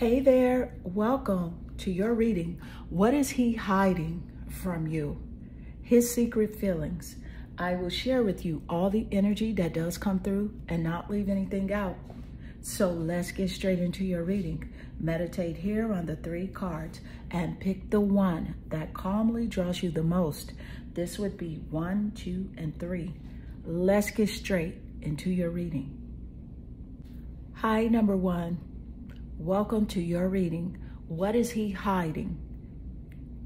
Hey there, welcome to your reading. What is he hiding from you? His secret feelings. I will share with you all the energy that does come through and not leave anything out. So let's get straight into your reading. Meditate here on the 3 cards and pick the one that calmly draws you the most. This would be 1, 2, and 3. Let's get straight into your reading. Hi, number 1. Welcome to your reading. What is he hiding?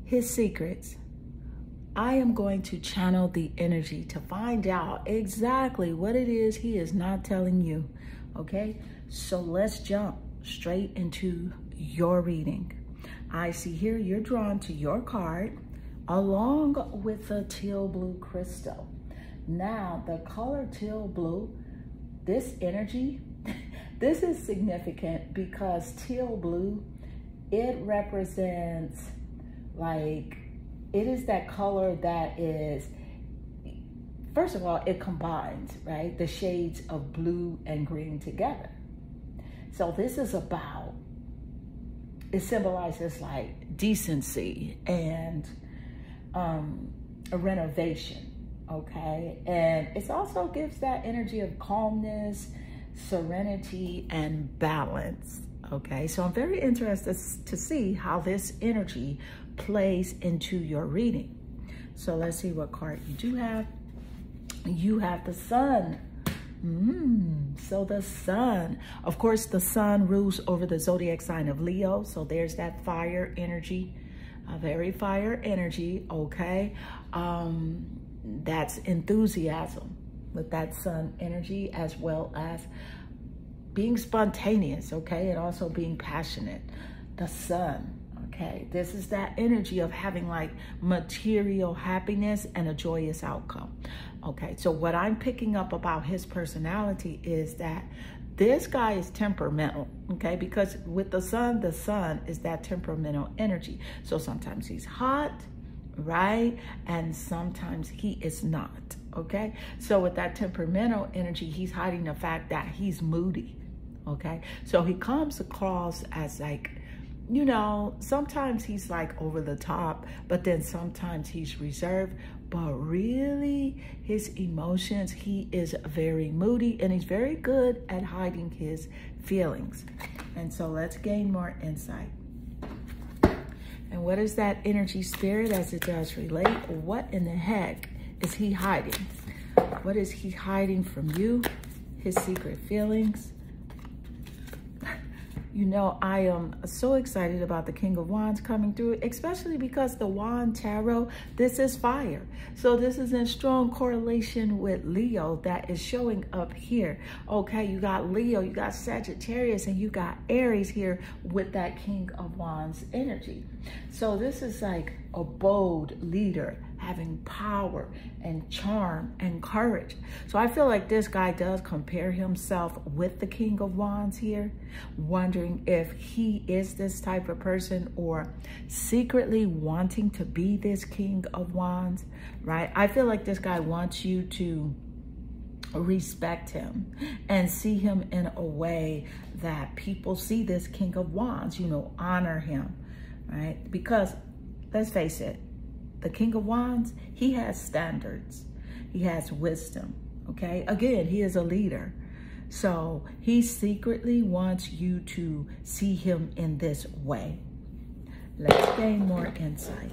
His secrets. I am going to channel the energy to find out exactly what it is he is not telling you. Okay, so let's jump straight into your reading. I see here you're drawn to your card along with a teal blue crystal. Now, the color teal blue, this energy, this is significant because teal blue, it represents like, it is that color that is, first of all, it combines, right, the shades of blue and green together. So this is about, it symbolizes like decency and a renovation, okay? And it also gives that energy of calmness, serenity, and balance, okay? So I'm very interested to see how this energy plays into your reading. So let's see what card you do have. You have the Sun. So the Sun, of course, the Sun rules over the zodiac sign of Leo. So there's that fire energy, a very fire energy, okay? That's enthusiasm with that Sun energy, as well as being spontaneous, okay? And also being passionate. The Sun, okay? This is that energy of having like material happiness and a joyous outcome. Okay, so what I'm picking up about his personality is that this guy is temperamental, okay? Because with the Sun is that temperamental energy. So sometimes he's hot, right? And sometimes he is not, okay? So with that temperamental energy, he's hiding the fact that he's moody, okay? So he comes across as like, you know, sometimes he's like over the top, but then sometimes he's reserved. But really, his emotions, he is very moody and he's very good at hiding his feelings. And so let's gain more insight. And what is that energy, spirit, as it does relate? What in the heck is he hiding? What is he hiding from you? His secret feelings. You know, I am so excited about the King of Wands coming through, especially because the Wand Tarot, this is fire. So this is in strong correlation with Leo that is showing up here. Okay, you got Leo, you got Sagittarius, and you got Aries here with that King of Wands energy. So this is like a bold leader having power and charm and courage. So I feel like this guy does compare himself with the King of Wands here, wondering if he is this type of person or secretly wanting to be this King of Wands, right? I feel like this guy wants you to respect him and see him in a way that people see this King of Wands, you know, honor him, right? Because let's face it, the King of Wands, he has standards. He has wisdom, okay? Again, he is a leader. So he secretly wants you to see him in this way. Let's gain more insight.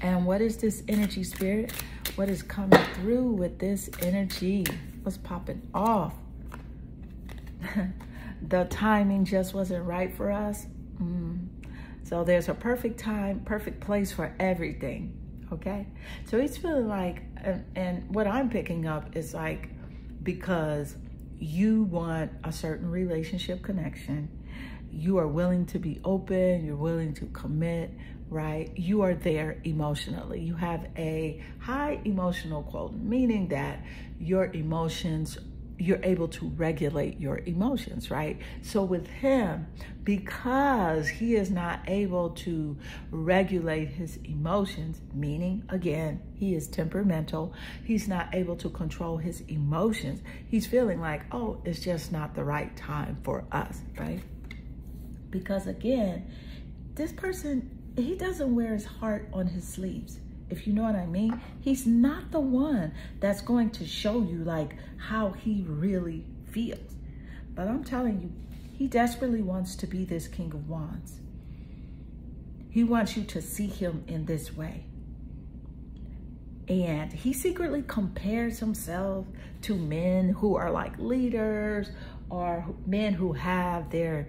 And what is this energy, spirit? What is coming through with this energy? What's popping off? The timing just wasn't right for us. So there's a perfect time, perfect place for everything, okay? So he's feeling like, and what I'm picking up is like, because you want a certain relationship connection, you are willing to be open, you're willing to commit, right? You are there emotionally. You have a high emotional quotient, meaning that your emotions, you're able to regulate your emotions, right? So with him, because he is not able to regulate his emotions, meaning, again, he is temperamental, he's not able to control his emotions, he's feeling like, oh, it's just not the right time for us, right? Because again, this person, he doesn't wear his heart on his sleeves. If you know what I mean, he's not the one that's going to show you like how he really feels. But I'm telling you, he desperately wants to be this King of Wands. He wants you to see him in this way. And he secretly compares himself to men who are like leaders or men who have their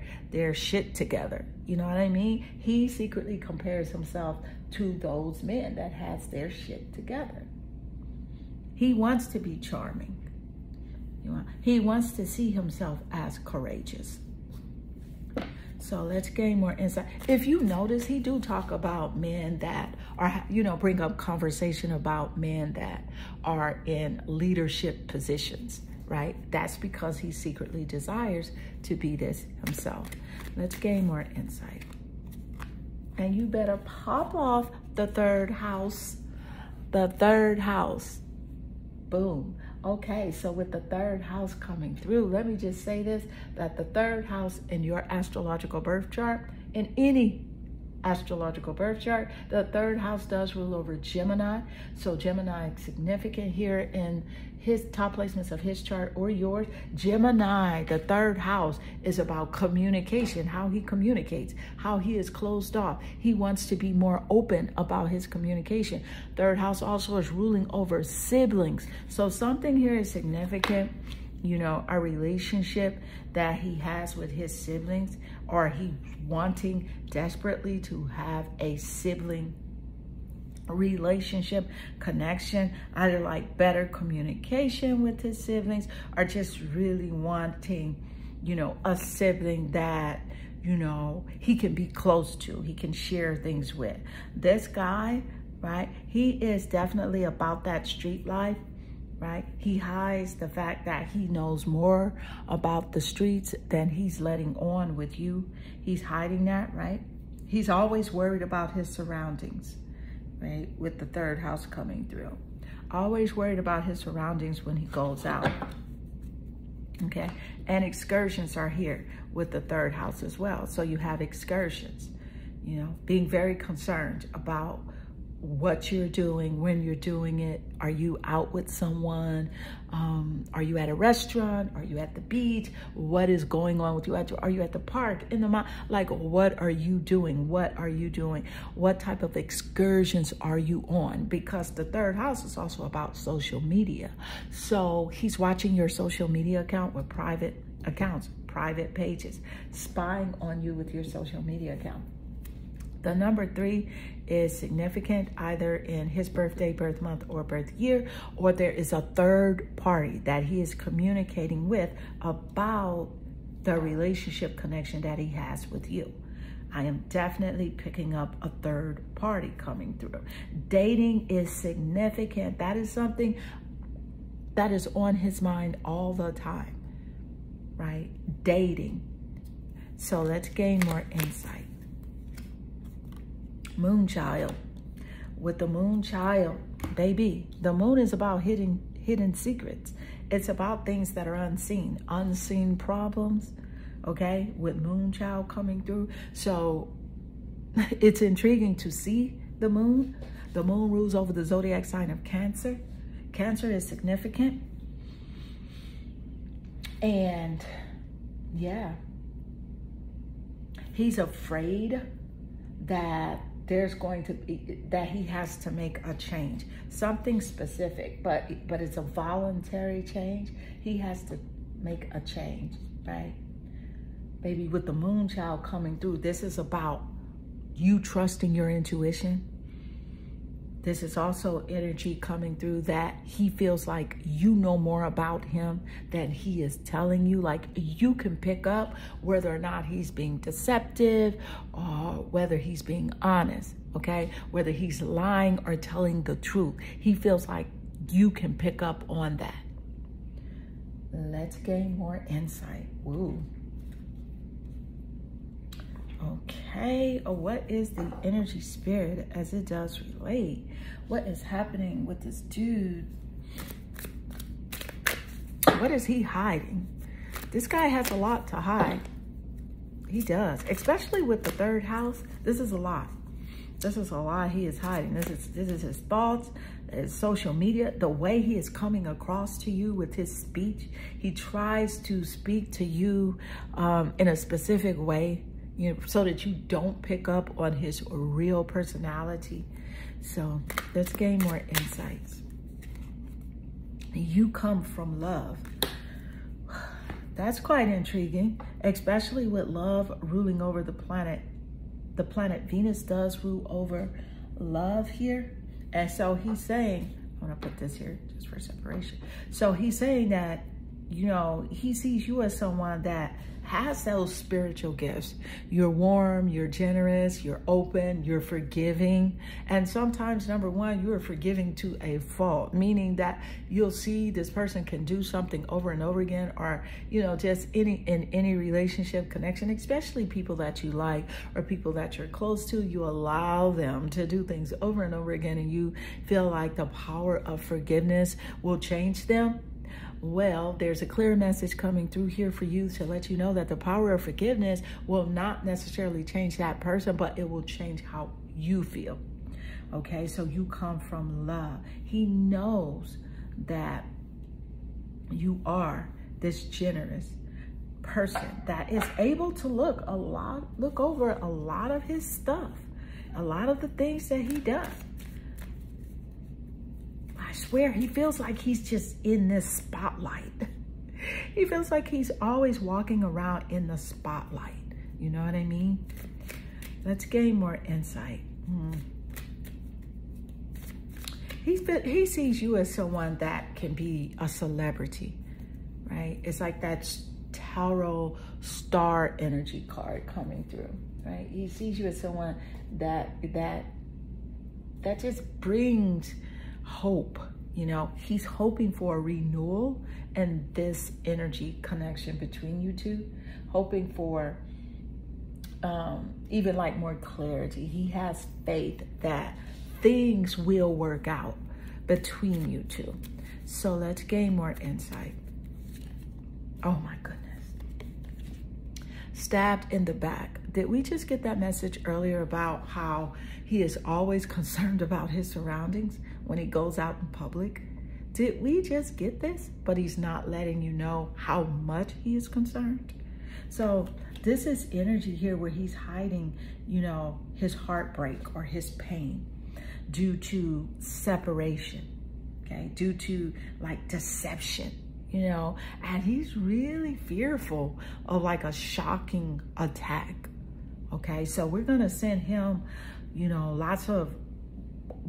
shit together. You know what I mean? He secretly compares himself to those men that has their shit together. He wants to be charming. He wants to see himself as courageous. So let's gain more insight. If you notice, he do talk about men that are, bring up conversation about men that are in leadership positions, right? That's because he secretly desires to be this himself. Let's gain more insight. And you better pop off the third house. The third house. Boom. Okay, so with the third house coming through, let me just say this, that the third house in your astrological birth chart, in any astrological birth chart, the third house does rule over Gemini. So Gemini is significant here in his top placements of his chart or yours. Gemini, the third house, is about communication, how he communicates, how he is closed off. He wants to be more open about his communication. Third house also is ruling over siblings. So something here is significant, a relationship that he has with his siblings, or he wanting desperately to have a sibling relationship, connection, either like better communication with his siblings, or just really wanting, a sibling that, he can be close to, he can share things with. This guy, right, he is definitely about that street life, right? He hides the fact that he knows more about the streets than he's letting on with you. He's hiding that, right? He's always worried about his surroundings, right? With the third house coming through. Always worried about his surroundings when he goes out. Okay? And excursions are here with the third house as well. So you have excursions, being very concerned about what you're doing, when you're doing it. Are you out with someone? Are you at a restaurant? Are you at the beach? What is going on with you? Are you at the park, in the mall? Like, what are you doing? What are you doing? What type of excursions are you on? Because the third house is also about social media. So he's watching your social media account with private accounts, private pages, spying on you with your social media account. The number 3 is significant either in his birthday, birth month, or birth year, or there is a third party that he is communicating with about the relationship connection that he has with you. I am definitely picking up a third party coming through. Dating is significant. That is something that is on his mind all the time, right? Dating. So let's gain more insight. Moon child. With the moon child, baby, the moon is about hidden secrets. It's about things that are unseen problems, okay, with moon child coming through. So it's intriguing to see the moon. The moon rules over the zodiac sign of Cancer. Cancer is significant. And yeah, he's afraid that there's going to be, that he has to make a change, something specific, but it's a voluntary change. He has to make a change, right? Baby, with the moon child coming through, this is about you trusting your intuition. This is also energy coming through that he feels like you know more about him than he is telling you. Like, you can pick up whether or not he's being deceptive or whether he's being honest, okay? Whether he's lying or telling the truth. He feels like you can pick up on that. Let's gain more insight. Ooh. Okay, what is the energy spirit as it does relate? What is happening with this dude? What is he hiding? This guy has a lot to hide. He does, especially with the third house. This is a lot. This is a lot he is hiding. This is his thoughts, his social media, the way he is coming across to you with his speech. He tries to speak to you in a specific way, you know, so that you don't pick up on his real personality. So let's gain more insights. You come from love. That's quite intriguing, especially with love ruling over the planet. The planet Venus does rule over love here. And so he's saying, I'm gonna put this here just for separation. So he's saying that, you know, he sees you as someone that has those spiritual gifts. You're warm, you're generous, you're open, you're forgiving. And sometimes, number one, you're forgiving to a fault, meaning that you'll see this person can do something over and over again, or, you know, just in any relationship connection, especially people that you like or people that you're close to, you allow them to do things over and over again, and you feel like the power of forgiveness will change them. Well, there's a clear message coming through here for you to let you know that the power of forgiveness will not necessarily change that person, but it will change how you feel. Okay, so you come from love. He knows that you are this generous person that is able to look over a lot of his stuff, a lot of the things that he does. I swear, he feels like he's just in this spotlight. He feels like he's always walking around in the spotlight. You know what I mean? Let's gain more insight. He sees you as someone that can be a celebrity, right? It's like that tarot star energy card coming through, right? He sees you as someone that just brings hope. You know, he's hoping for a renewal and this energy connection between you two, hoping for even like more clarity. He has faith that things will work out between you two. So let's gain more insight. Oh my goodness. Stabbed in the back. Did we just get that message earlier about how he is always concerned about his surroundings when he goes out in public? Did we just get this? But he's not letting you know how much he is concerned. So this is energy here where he's hiding, you know, his heartbreak or his pain due to separation, okay? Due to like deception, you know, and he's really fearful of like a shocking attack, okay? So we're gonna send him, you know, lots of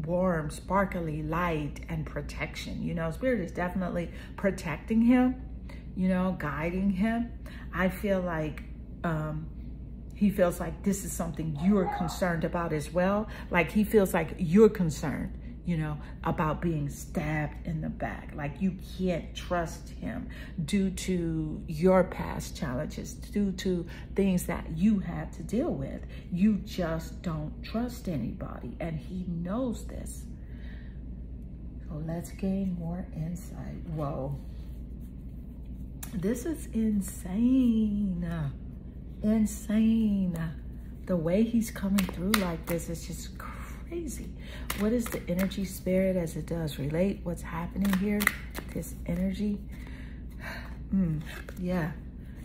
warm, sparkly light and protection. You know, Spirit is definitely protecting him, you know, guiding him. I feel like he feels like this is something you're concerned about as well. Like he feels like you're concerned, you know, about being stabbed in the back. Like you can't trust him due to your past challenges, due to things that you had to deal with. You just don't trust anybody, and he knows this. So let's gain more insight. Whoa. This is insane. Insane. The way he's coming through like this is just crazy. What is the energy, Spirit, as it does relate what's happening here? This energy. Yeah.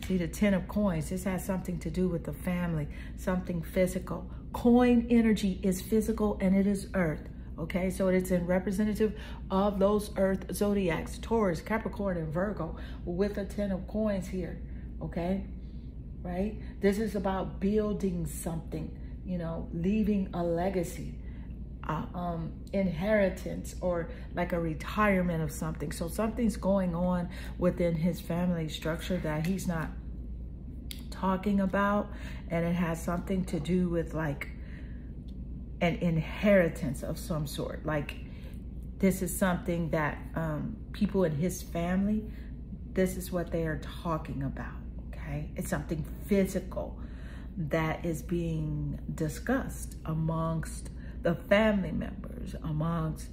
See the 10 of coins. This has something to do with the family, something physical. Coin energy is physical and it is earth. Okay, so it's in representative of those earth zodiacs, Taurus, Capricorn, and Virgo, with a 10 of coins here. Okay, right? This is about building something, you know, leaving a legacy, inheritance, or like a retirement of something. So something's going on within his family structure that he's not talking about, and it has something to do with like an inheritance of some sort. Like this is something that people in his family, this is what they are talking about, okay? It's something physical that is being discussed amongst the family members, amongst,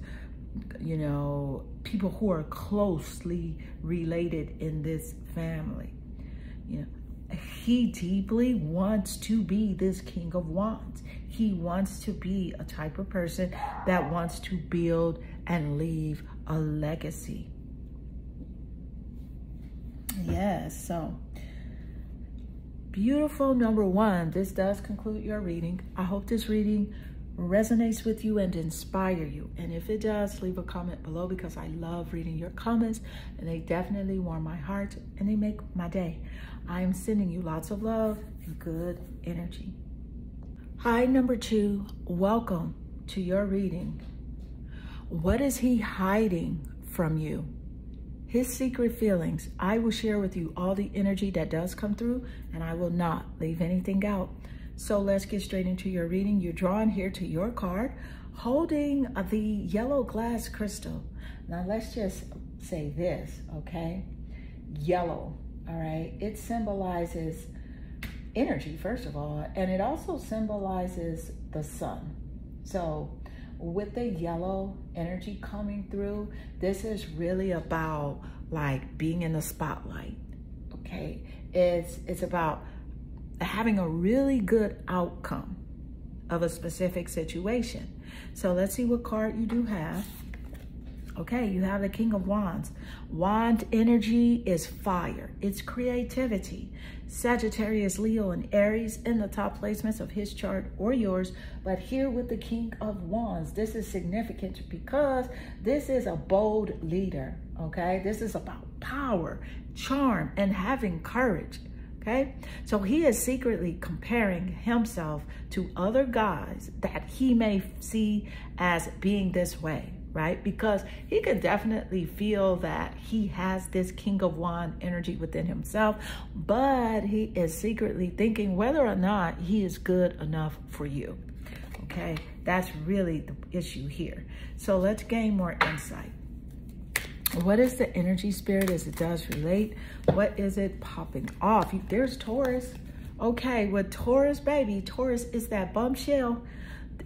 you know, people who are closely related in this family. You know, he deeply wants to be this King of Wands. He wants to be a type of person that wants to build and leave a legacy. Yes, so beautiful number one. This does conclude your reading. I hope this reading resonates with you and inspire you. And if it does, leave a comment below, because I love reading your comments and they definitely warm my heart and they make my day. I am sending you lots of love and good energy. Hi, number two. Welcome to your reading. What is he hiding from you? His secret feelings. I will share with you all the energy that does come through, and I will not leave anything out. So let's get straight into your reading. You're drawn here to your card holding the yellow glass crystal. Now let's just say this, okay? Yellow, all right? It symbolizes energy, first of all, and it also symbolizes the sun. So with the yellow energy coming through, this is really about like being in the spotlight, okay? It's about having a really good outcome of a specific situation. So let's see what card you do have. Okay, you have the King of Wands. Wand energy is fire. It's creativity. Sagittarius, Leo, and Aries in the top placements of his chart or yours. But here with the King of Wands, this is significant because this is a bold leader, okay? This is about power, charm, and having courage. Okay, so he is secretly comparing himself to other guys that he may see as being this way, right? Because he can definitely feel that he has this King of Wands energy within himself, but he is secretly thinking whether or not he is good enough for you. Okay, that's really the issue here. So let's gain more insight. What is the energy, Spirit, as it does relate? What is it popping off? There's Taurus. Okay, with Taurus, baby, Taurus is that bombshell.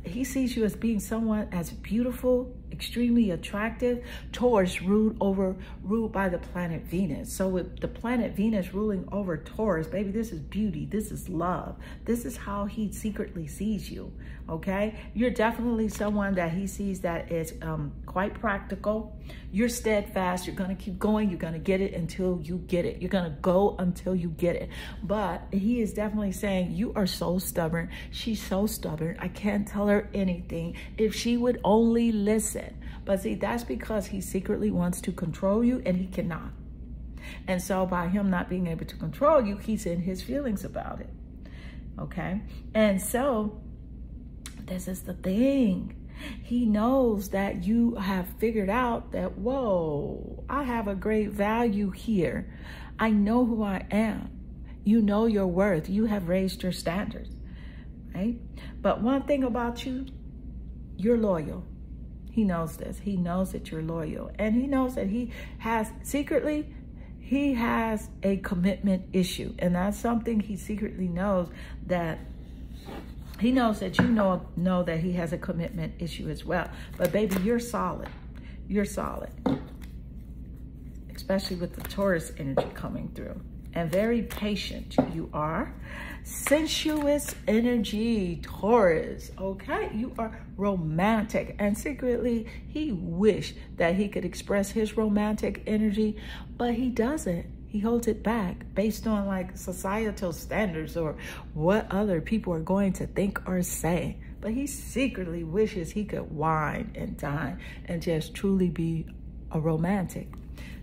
He sees you as being someone as beautiful, extremely attractive. Taurus ruled by the planet Venus. So with the planet Venus ruling over Taurus, baby, this is beauty. This is love. This is how he secretly sees you, okay? You're definitely someone that he sees that is quite practical. You're steadfast. You're going to keep going. You're going to get it until you get it. You're going to go until you get it. But he is definitely saying, you are so stubborn. She's so stubborn. I can't tell her anything. If she would only listen. But see, that's because he secretly wants to control you and he cannot. And so by him not being able to control you, he's in his feelings about it. Okay. And so this is the thing. He knows that you have figured out that, whoa, I have a great value here. I know who I am. You know your worth. You have raised your standards, right? But one thing about you, you're loyal. He knows this. He knows that you're loyal. And he knows that he has, secretly, he has a commitment issue. And that's something he secretly knows, that he knows that you know that he has a commitment issue as well. But baby, you're solid. You're solid. Especially with the Taurus energy coming through. And very patient you are. Sensuous energy, Taurus, okay? You are romantic. And secretly, he wished that he could express his romantic energy, but he doesn't. He holds it back based on like societal standards or what other people are going to think or say. But he secretly wishes he could wine and dine and just truly be a romantic.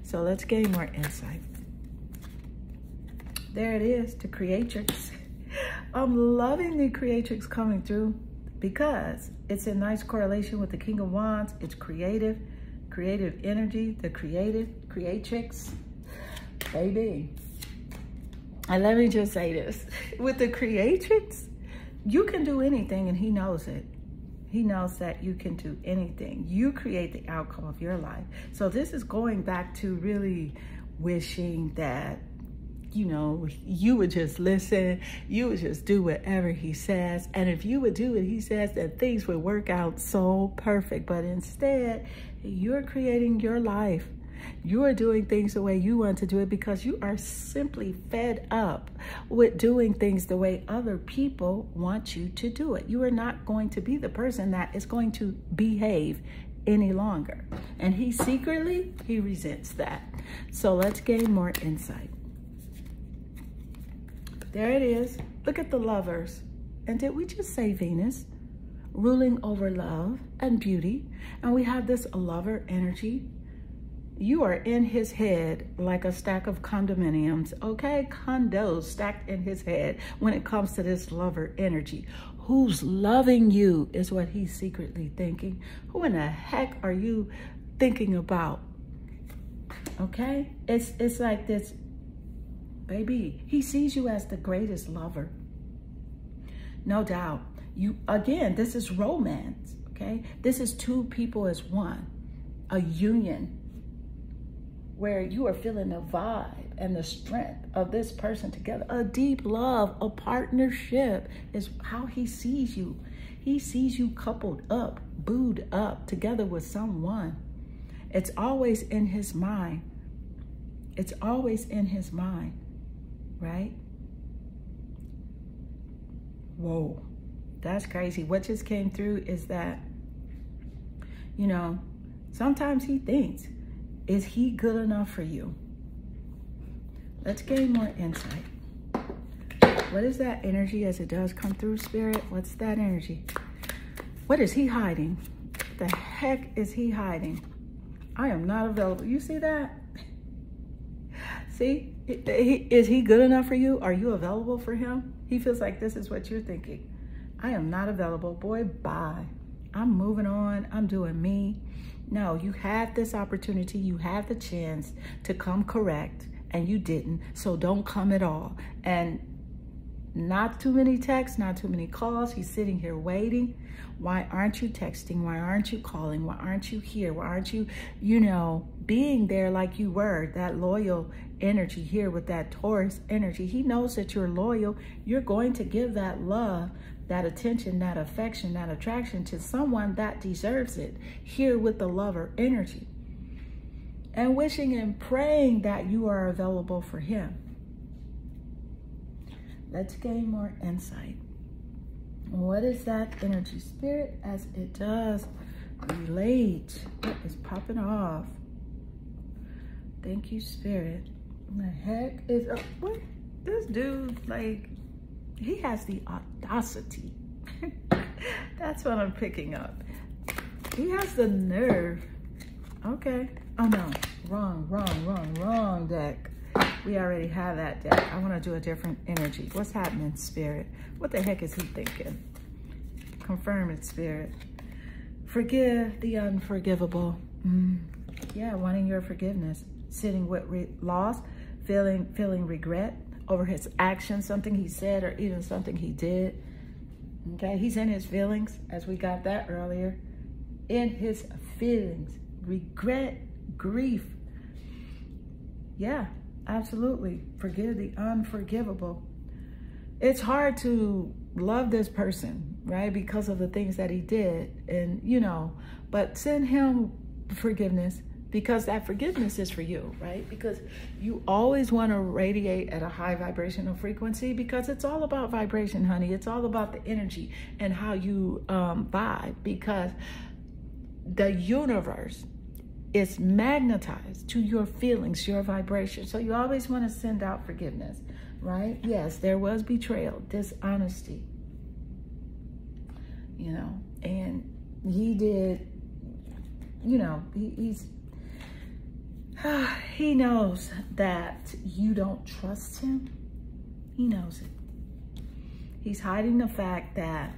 So let's gain more insight. There it is, the Creatrix. I'm loving the Creatrix coming through because it's in nice correlation with the King of Wands. It's creative energy, the Creatrix. Baby, and let me just say this. With the Creatrix, you can do anything and he knows it. He knows that you can do anything. You create the outcome of your life. So this is going back to really wishing that, you know, you would just listen. You would just do whatever he says. And if you would do what he says, then things would work out so perfect. But instead, you're creating your life. You are doing things the way you want to do it because you are simply fed up with doing things the way other people want you to do it. You are not going to be the person that is going to behave any longer. And he secretly, he resents that. So let's gain more insight. There it is. Look at the Lovers. And did we just say Venus? Ruling over love and beauty. And we have this lover energy. You are in his head like a stack of condominiums, okay? Condos stacked in his head when it comes to this lover energy. Who's loving you is what he's secretly thinking. Who in the heck are you thinking about? Okay? It's like this, baby, he sees you as the greatest lover. No doubt. Again, this is romance, okay? This is two people as one, a union where you are feeling the vibe and the strength of this person together. A deep love, a partnership is how he sees you. He sees you coupled up, booed up together with someone. It's always in his mind. It's always in his mind, right? Whoa, that's crazy. What just came through is that, you know, sometimes he thinks, is he good enough for you? Let's gain more insight. What is that energy as it does come through, Spirit? What's that energy? What is he hiding? The heck is he hiding? I am not available. You see that? See? Is he good enough for you? Are you available for him? He feels like this is what you're thinking. I am not available. Boy, bye. I'm moving on. I'm doing me. No, you had this opportunity. You had the chance to come correct, and you didn't. So don't come at all. And not too many texts, not too many calls. He's sitting here waiting. Why aren't you texting? Why aren't you calling? Why aren't you here? Why aren't you, you know, being there like you were? That loyal energy here with that Taurus energy. He knows that you're loyal. You're going to give that love, that attention, that affection, that attraction to someone that deserves it, here with the lover energy. And wishing and praying that you are available for him. Let's gain more insight. What is that energy, Spirit, as it does relate? What is popping off? Thank you, Spirit. What the heck is up? What? This dude, like, he has the audacity. That's what I'm picking up. He has the nerve. Okay. Oh, no. Wrong deck. We already have that deck. I want to do a different energy. What's happening, Spirit? What the heck is he thinking? Confirm it, Spirit. Forgive the unforgivable. Yeah, wanting your forgiveness. Sitting with loss, feeling regret over his actions, something he said or even something he did. Okay, he's in his feelings, as we got that earlier. In his feelings, regret, grief. Yeah, absolutely. Forgive the unforgivable. It's hard to love this person, right? Because of the things that he did. And, you know, but send him forgiveness, because that forgiveness is for you, right? Because you always want to radiate at a high vibrational frequency, because it's all about vibration, honey. It's all about the energy and how you vibe, because the universe is magnetized to your feelings, your vibration. So you always want to send out forgiveness, right? Yes, there was betrayal, dishonesty, you know, and he did, you know, he knows that you don't trust him. He knows it. He's hiding the fact that,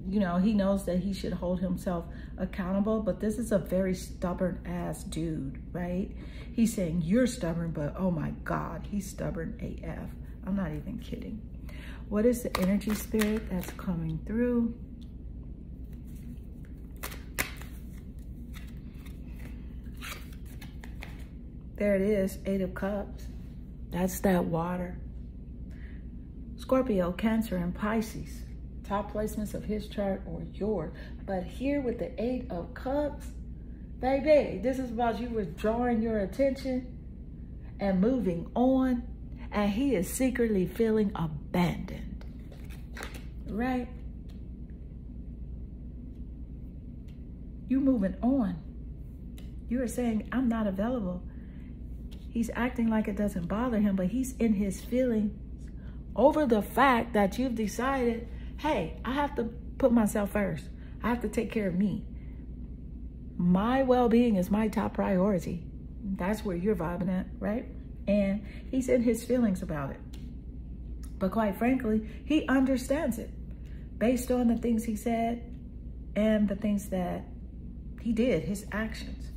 you know, he knows that he should hold himself accountable, but this is a very stubborn ass dude, right? He's saying you're stubborn, but oh my God, he's stubborn AF. I'm not even kidding. What is the energy, Spirit, that's coming through? There it is, 8 of Cups. That's that water. Scorpio, Cancer, and Pisces. Top placements of his chart or yours. But here with the 8 of Cups, Baby, this is about you withdrawing your attention and moving on. And he is secretly feeling abandoned. Right? You moving on. You are saying, I'm not available. He's acting like it doesn't bother him, but he's in his feelings over the fact that you've decided, hey, I have to put myself first. I have to take care of me. My well-being is my top priority. That's where you're vibing at, right? And he's in his feelings about it. But quite frankly, he understands it based on the things he said and the things that he did, his actions.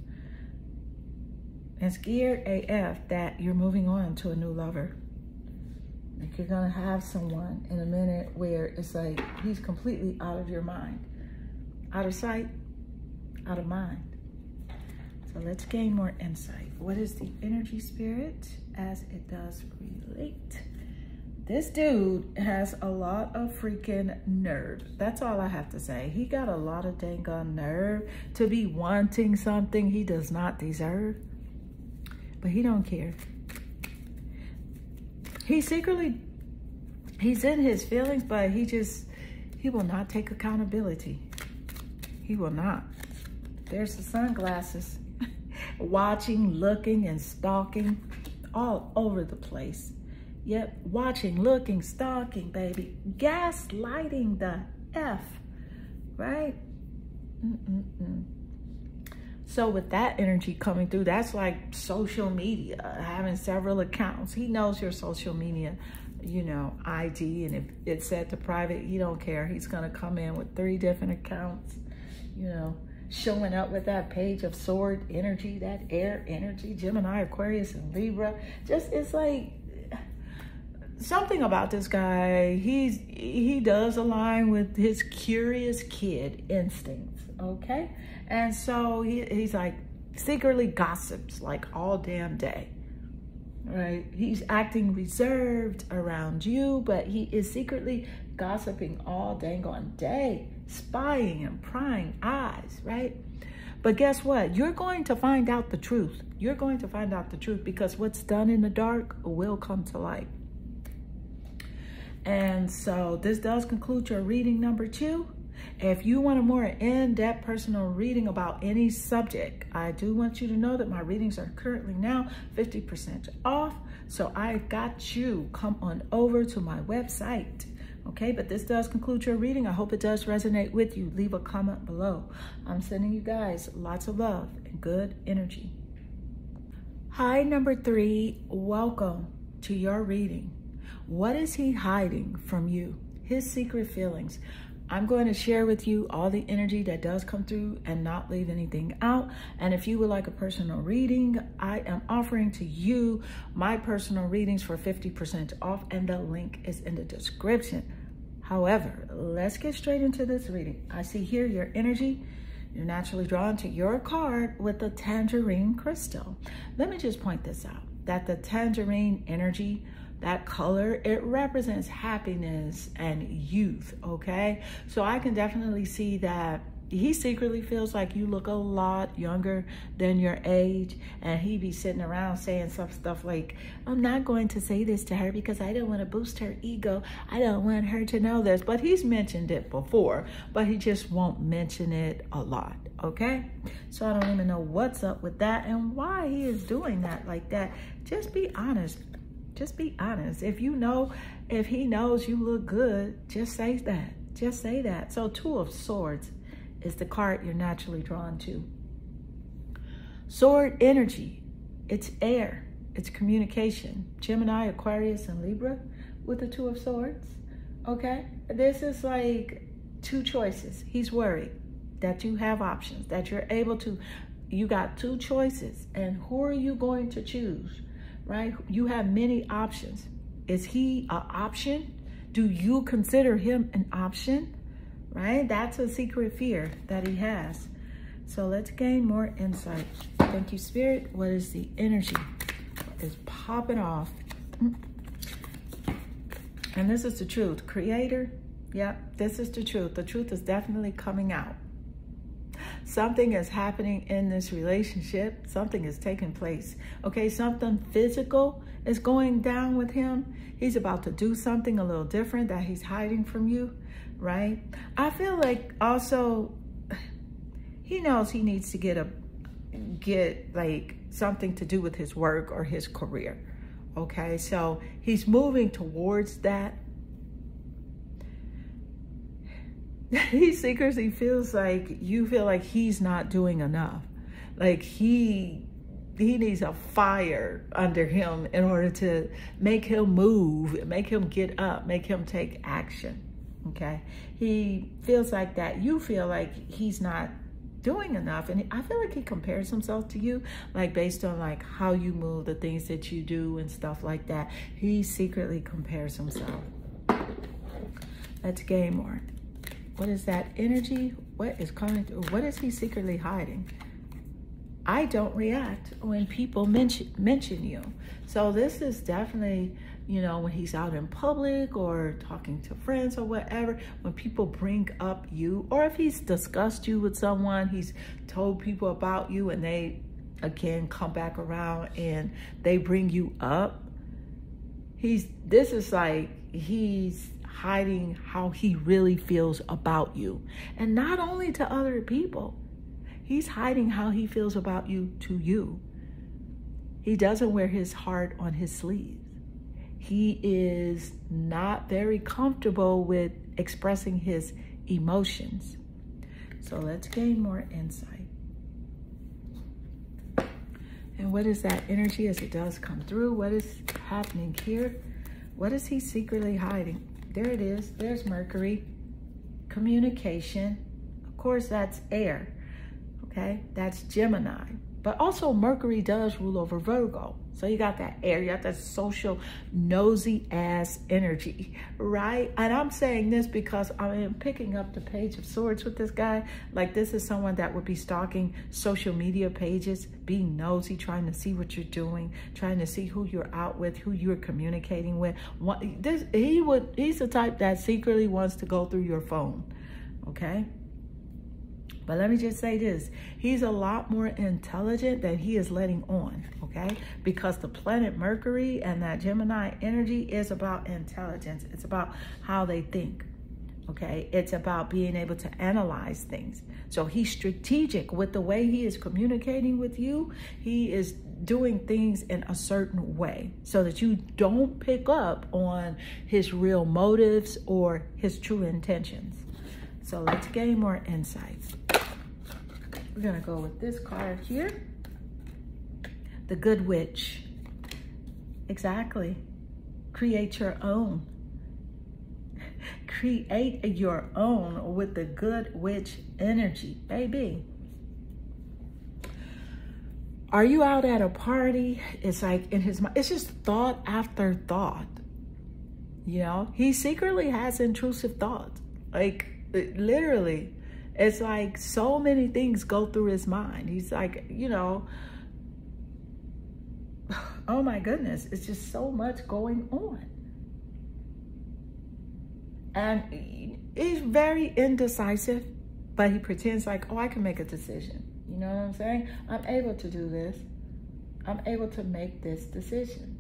And scared AF that you're moving on to a new lover. Like you're gonna have someone in a minute where it's like he's completely out of your mind. Out of sight, out of mind. So let's gain more insight. What is the energy spirit as it does relate? This dude has a lot of freaking nerve. That's all I have to say. He got a lot of dang on nerve to be wanting something he does not deserve. But he don't care. He's in his feelings, but he will not take accountability. He will not. There's the sunglasses. Watching, looking, and stalking all over the place. Yep, watching, looking, stalking, baby. Gaslighting the F, right? So with that energy coming through, that's like social media, having several accounts. He knows your social media, you know, ID, and if it's set to private, he don't care. He's gonna come in with 3 different accounts, you know, showing up with that page of sword energy, that air energy, Gemini, Aquarius, and Libra. Just, it's like something about this guy. He does align with his curious kid instincts, okay? And so he's like secretly gossips like all damn day, right? He's acting reserved around you, but he is secretly gossiping all dang on day, spying and prying eyes, right? But guess what? You're going to find out the truth. You're going to find out the truth because what's done in the dark will come to light. And so this does conclude your reading number 2. If you want a more in-depth personal reading about any subject, I do want you to know that my readings are currently now 50% off. So I got you. Come on over to my website. Okay, but this does conclude your reading. I hope it does resonate with you. Leave a comment below. I'm sending you guys lots of love and good energy. Hi, number 3. Welcome to your reading. What is he hiding from you? His secret feelings. I'm going to share with you all the energy that does come through and not leave anything out. And if you would like a personal reading, I am offering to you my personal readings for 50% off, and the link is in the description. However, let's get straight into this reading. I see here your energy. You're naturally drawn to your card with the tangerine crystal. Let me just point this out, that the tangerine energy, that color, it represents happiness and youth, okay? So I can definitely see that he secretly feels like you look a lot younger than your age, and he be sitting around saying some stuff like, I'm not going to say this to her because I don't want to boost her ego. I don't want her to know this. But he's mentioned it before, but he just won't mention it a lot, okay? So I don't even know what's up with that and why he is doing that like that. Just be honest. Just be honest. If you know, if he knows you look good, just say that. Just say that. So 2 of Swords is the card you're naturally drawn to. Sword energy. It's air. It's communication. Gemini, Aquarius, and Libra with the 2 of Swords. Okay? This is like 2 choices. He's worried that you have options, that you're able to, you got 2 choices. And who are you going to choose? Right? You have many options. Is he an option? Do you consider him an option? Right? That's a secret fear that he has. So let's gain more insight. Thank you, Spirit. What is the energy? What is popping off? And this is the truth. Creator, yep, this is the truth. The truth is definitely coming out. something is happening in this relationship. Something is taking place. Okay, something physical is going down with him. He's about to do something a little different that he's hiding from you, right? I feel like also he knows he needs to get like something to do with his work or his career. Okay, so he's moving towards that. He secretly feels like you feel like he's not doing enough. Like he needs a fire under him in order to make him move, make him get up, make him take action. Okay, he feels like that. You feel like he's not doing enough, and I feel like he compares himself to you, like based on like how you move, the things that you do and stuff like that. He secretly compares himself. Let's gain more. What is that energy? What is coming through? What is he secretly hiding? I don't react when people mention you. So this is definitely, you know, when he's out in public or talking to friends or whatever, when people bring up you, or if he's discussed you with someone, he's told people about you and they, again, come back around and they bring you up. This is like he's hiding how he really feels about you. And not only to other people, he's hiding how he feels about you to you. He doesn't wear his heart on his sleeve. He is not very comfortable with expressing his emotions. So let's gain more insight. And what is that energy as it does come through? What is happening here? What is he secretly hiding? There it is. There's Mercury. Communication. Of course, that's air. Okay, that's Gemini. But also Mercury does rule over Virgo. So you got that air, you got that social nosy ass energy, right? And I'm saying this because I am picking up the Page of Swords with this guy. Like this is someone that would be stalking social media pages, being nosy, trying to see what you're doing, trying to see who you're out with, who you're communicating with. He's the type that secretly wants to go through your phone, okay? But let me just say this, he's a lot more intelligent than he is letting on, okay? Because the planet Mercury and that Gemini energy is about intelligence. It's about how they think, okay? It's about being able to analyze things. So he's strategic with the way he is communicating with you. He is doing things in a certain way so that you don't pick up on his real motives or his true intentions. So let's gain more insights. We're going to go with this card here. The Good Witch. Exactly. Create your own. Create your own with the Good Witch energy, baby. Are you out at a party? It's like in his mind, it's just thought after thought. You know, he secretly has intrusive thoughts. Like, literally, it's like so many things go through his mind. He's like, you know, oh my goodness, it's just so much going on. And he's very indecisive, but he pretends like, oh, I can make a decision. You know what I'm saying? I'm able to do this. I'm able to make this decision.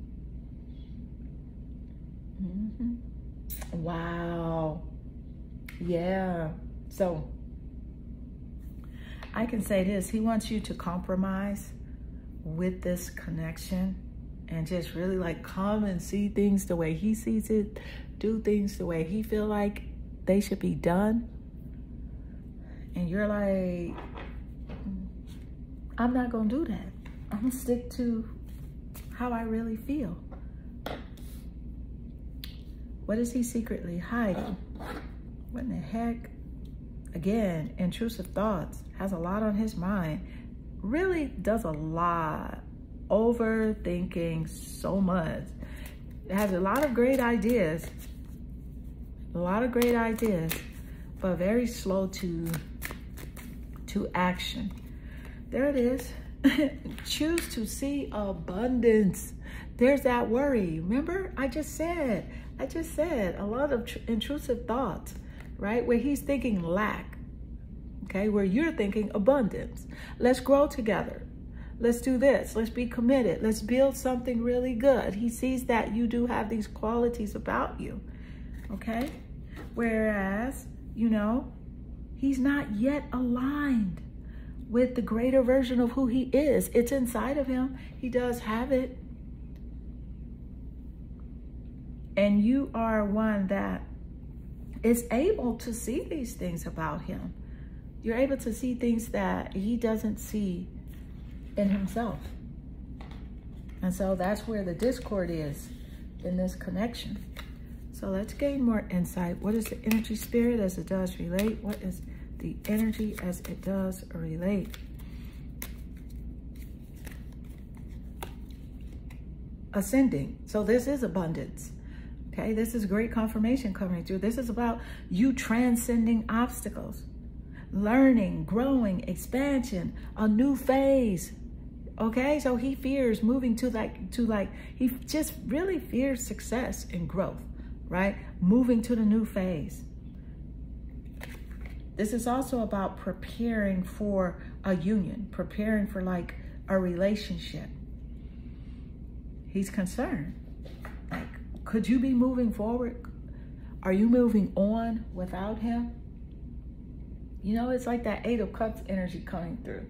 Mm-hmm. Wow. Yeah. So I can say this. He wants you to compromise with this connection and just really like come and see things the way he sees it, do things the way he feel like they should be done. And you're like, I'm not gonna do that. I'm gonna stick to how I really feel. What is he secretly hiding? What in the heck? Again, intrusive thoughts, has a lot on his mind, really does a lot, overthinking so much. It has a lot of great ideas, but very slow to action. There it is. Choose to see abundance. There's that worry. Remember, I just said a lot of intrusive thoughts, right? Where he's thinking lack. okay? Where you're thinking abundance. Let's grow together. Let's do this. Let's be committed. Let's build something really good. He sees that you do have these qualities about you, okay? Whereas, you know, he's not yet aligned with the greater version of who he is. It's inside of him. He does have it. And you are one that is able to see these things about him. You're able to see things that he doesn't see in himself. And so that's where the discord is in this connection. So let's gain more insight. What is the energy spirit as it does relate? What is the energy as it does relate? Ascending. So this is abundance. Okay, this is great confirmation coming through. This is about you transcending obstacles, learning, growing, expansion, a new phase. Okay, so he fears moving to he just really fears success and growth, right? Moving to the new phase. This is also about preparing for a union, preparing for like a relationship. He's concerned. Like, could you be moving forward? Are you moving on without him? You know, it's like that 8 of Cups energy coming through.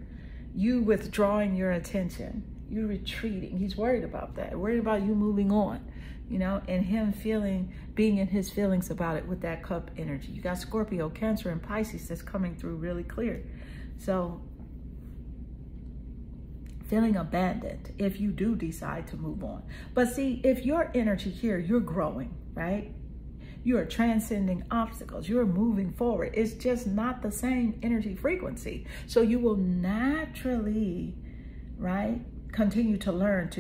You withdrawing your attention, you retreating. He's worried about that, worried about you moving on, you know, and him being in his feelings about it with that Cup energy. You got Scorpio, Cancer, and Pisces that's coming through really clear. So feeling abandoned if you do decide to move on. But see, if your energy here, you're growing, right? You are transcending obstacles. You're moving forward. It's just not the same energy frequency. So you will naturally, right, continue to learn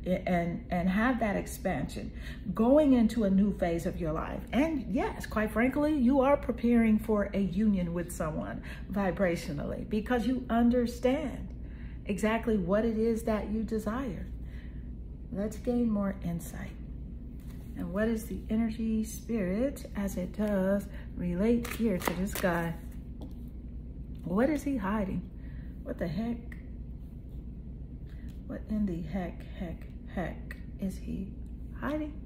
and have that expansion going into a new phase of your life. And yes, quite frankly, you are preparing for a union with someone vibrationally because you understand exactly what it is that you desire. Let's gain more insight. And what is the energy spirit as it does relate here to this guy? What is he hiding? What the heck? What in the heck is he hiding?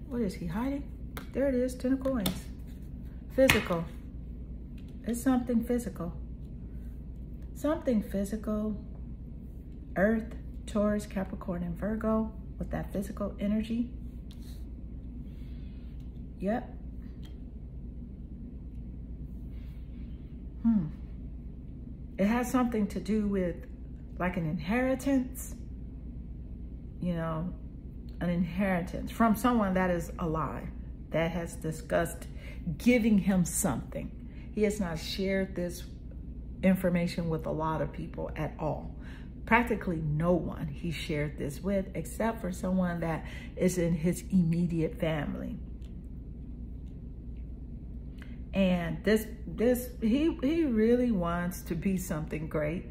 What is he hiding? There it is, 10 of Coins. Physical. It's something physical. Something physical. Earth, Taurus, Capricorn, and Virgo with that physical energy. Yep. It has something to do with like an inheritance, you know, an inheritance from someone that is alive, that has discussed giving him something. He has not shared this information with a lot of people at all. Practically no one he shared this with except for someone that is in his immediate family. And he really wants to be something great,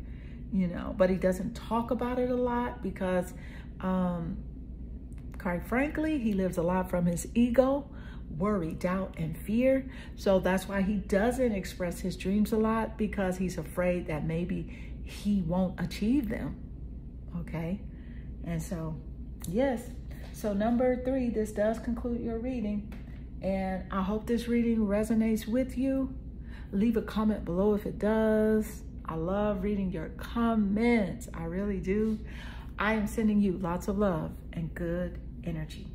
you know, but he doesn't talk about it a lot because, quite frankly, he lives a lot from his ego, worry, doubt, and fear. So that's why he doesn't express his dreams a lot, because he's afraid that maybe he won't achieve them. Okay. And so, yes. So number 3, this does conclude your reading. And I hope this reading resonates with you. Leave a comment below if it does. I love reading your comments. I really do. I am sending you lots of love and good energy.